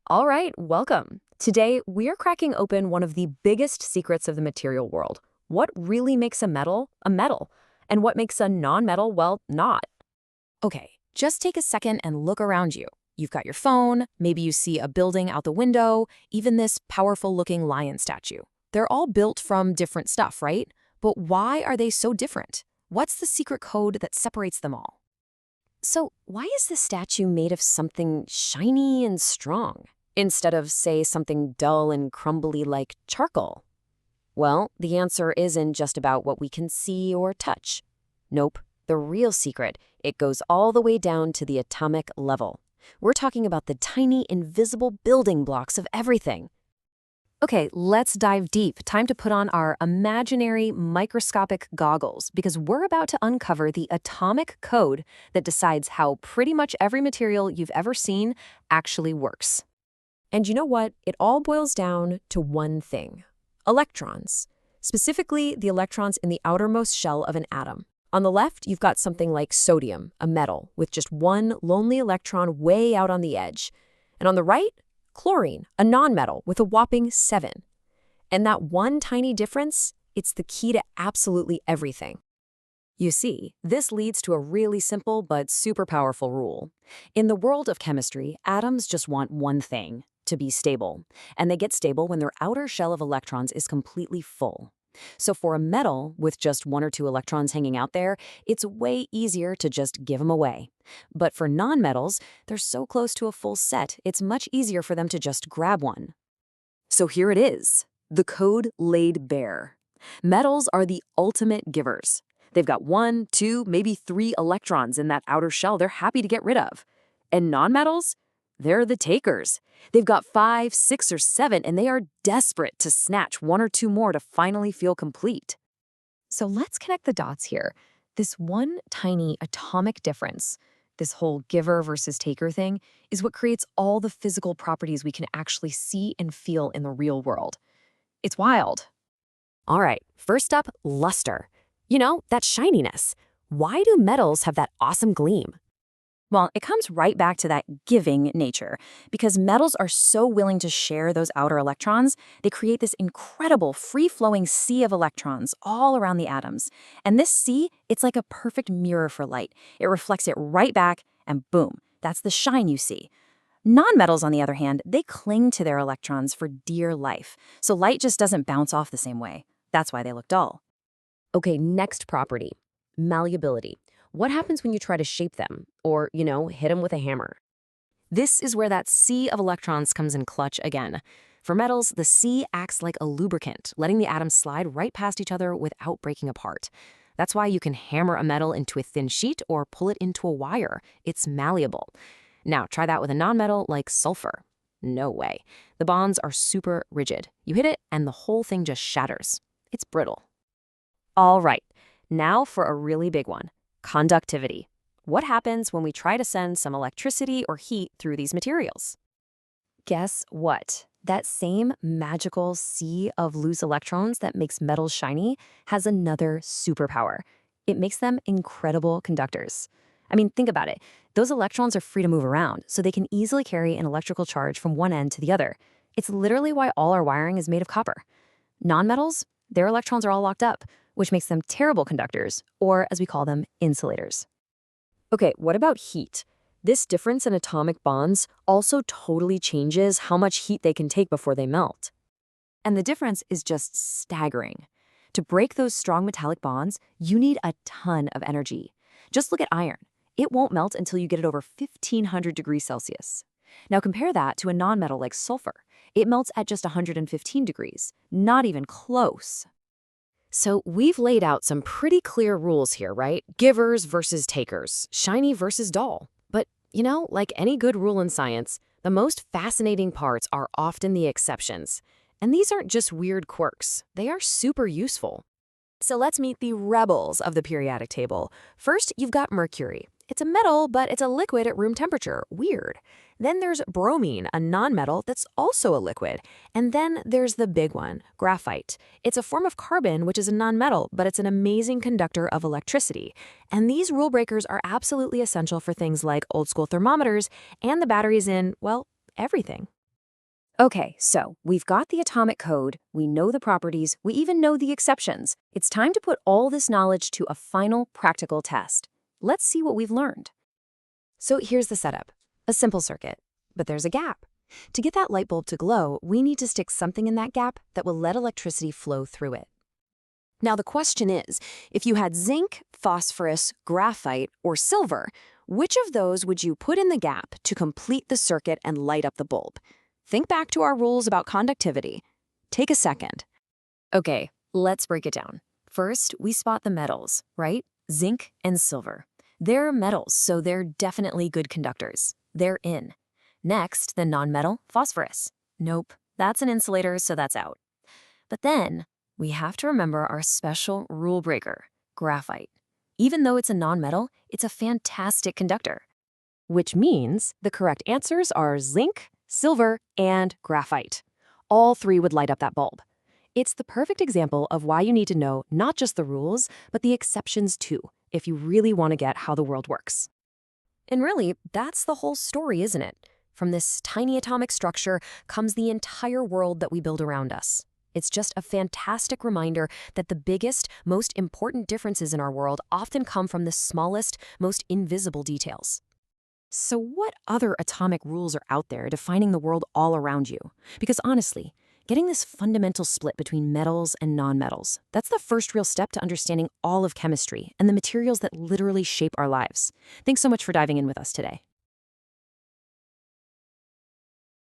All right, welcome. Today, we're cracking open one of the biggest secrets of the material world. What really makes a metal? And what makes a non-metal, well, not? Okay, just take a second and look around you. You've got your phone, maybe you see a building out the window, even this powerful-looking lion statue. They're all built from different stuff, right? But why are they so different? What's the secret code that separates them all? So, why is the statue made of something shiny and strong, instead of, say, something dull and crumbly like charcoal? Well, the answer isn't just about what we can see or touch. Nope. The real secret, it goes all the way down to the atomic level. We're talking about the tiny, invisible building blocks of everything. Okay, let's dive deep. Time to put on our imaginary microscopic goggles because we're about to uncover the atomic code that decides how pretty much every material you've ever seen actually works. And you know what? It all boils down to one thing: electrons. Specifically, the electrons in the outermost shell of an atom. On the left, you've got something like sodium, a metal, with just one lonely electron way out on the edge. And on the right, chlorine, a nonmetal with a whopping 7. And that one tiny difference, it's the key to absolutely everything. You see, this leads to a really simple but super powerful rule. In the world of chemistry, atoms just want one thing: to be stable. And they get stable when their outer shell of electrons is completely full. So for a metal with just one or two electrons hanging out there, it's way easier to just give them away. But for nonmetals, they're so close to a full set, it's much easier for them to just grab one. So here it is, the code laid bare. Metals are the ultimate givers. They've got 1, 2, maybe 3 electrons in that outer shell they're happy to get rid of. And nonmetals? They're the takers. They've got 5, 6, or 7, and they are desperate to snatch 1 or 2 more to finally feel complete. So let's connect the dots here. This one tiny atomic difference, this whole giver versus taker thing, is what creates all the physical properties we can actually see and feel in the real world. It's wild. All right, first up, luster. You know, that shininess. Why do metals have that awesome gleam? Well, it comes right back to that giving nature. Because metals are so willing to share those outer electrons, they create this incredible free-flowing sea of electrons all around the atoms. And this sea, it's like a perfect mirror for light. It reflects it right back, and boom, that's the shine you see. Nonmetals, on the other hand, they cling to their electrons for dear life. So light just doesn't bounce off the same way. That's why they look dull. Okay, next property, malleability. What happens when you try to shape them or, hit them with a hammer? This is where that sea of electrons comes in clutch again. For metals, the sea acts like a lubricant, letting the atoms slide right past each other without breaking apart. That's why you can hammer a metal into a thin sheet or pull it into a wire. It's malleable. Now, try that with a nonmetal like sulfur. No way. The bonds are super rigid. You hit it, and the whole thing just shatters. It's brittle. All right, now for a really big one. Conductivity. What happens when we try to send some electricity or heat through these materials? Guess what? That same magical sea of loose electrons that makes metals shiny has another superpower. It makes them incredible conductors. I mean, think about it. Those electrons are free to move around, so they can easily carry an electrical charge from one end to the other. It's literally why all our wiring is made of copper. Nonmetals, their electrons are all locked up, which makes them terrible conductors, or as we call them, insulators. Okay, what about heat? This difference in atomic bonds also totally changes how much heat they can take before they melt. And the difference is just staggering. To break those strong metallic bonds, you need a ton of energy. Just look at iron. It won't melt until you get it over 1500 degrees Celsius. Now compare that to a nonmetal like sulfur. It melts at just 115 degrees, not even close. So we've laid out some pretty clear rules here, right? Givers versus takers, shiny versus dull. But, like any good rule in science, the most fascinating parts are often the exceptions. And these aren't just weird quirks. They are super useful. So let's meet the rebels of the periodic table. First, you've got Mercury. It's a metal, but it's a liquid at room temperature. Weird. Then there's bromine, a nonmetal that's also a liquid. And then there's the big one, graphite. It's a form of carbon, which is a nonmetal, but it's an amazing conductor of electricity. And these rule breakers are absolutely essential for things like old-school thermometers and the batteries in, well, everything. Okay, so we've got the atomic code, we know the properties, we even know the exceptions. It's time to put all this knowledge to a final practical test. Let's see what we've learned. So here's the setup. A simple circuit. But there's a gap. To get that light bulb to glow, we need to stick something in that gap that will let electricity flow through it. Now the question is, if you had zinc, phosphorus, graphite, or silver, which of those would you put in the gap to complete the circuit and light up the bulb? Think back to our rules about conductivity. Take a second. Okay, let's break it down. First, we spot the metals, right? Zinc and silver. They're metals, so they're definitely good conductors. They're in. Next, the nonmetal, phosphorus. Nope, that's an insulator, so that's out. But then, we have to remember our special rule breaker, graphite. Even though it's a nonmetal, it's a fantastic conductor. Which means the correct answers are zinc, silver, and graphite. All three would light up that bulb. It's the perfect example of why you need to know not just the rules, but the exceptions too, if you really want to get how the world works. And really, that's the whole story, isn't it? From this tiny atomic structure comes the entire world that we build around us. It's just a fantastic reminder that the biggest, most important differences in our world often come from the smallest, most invisible details. So what other atomic rules are out there defining the world all around you? Because honestly, getting this fundamental split between metals and nonmetals, that's the first real step to understanding all of chemistry and the materials that literally shape our lives. Thanks so much for diving in with us today.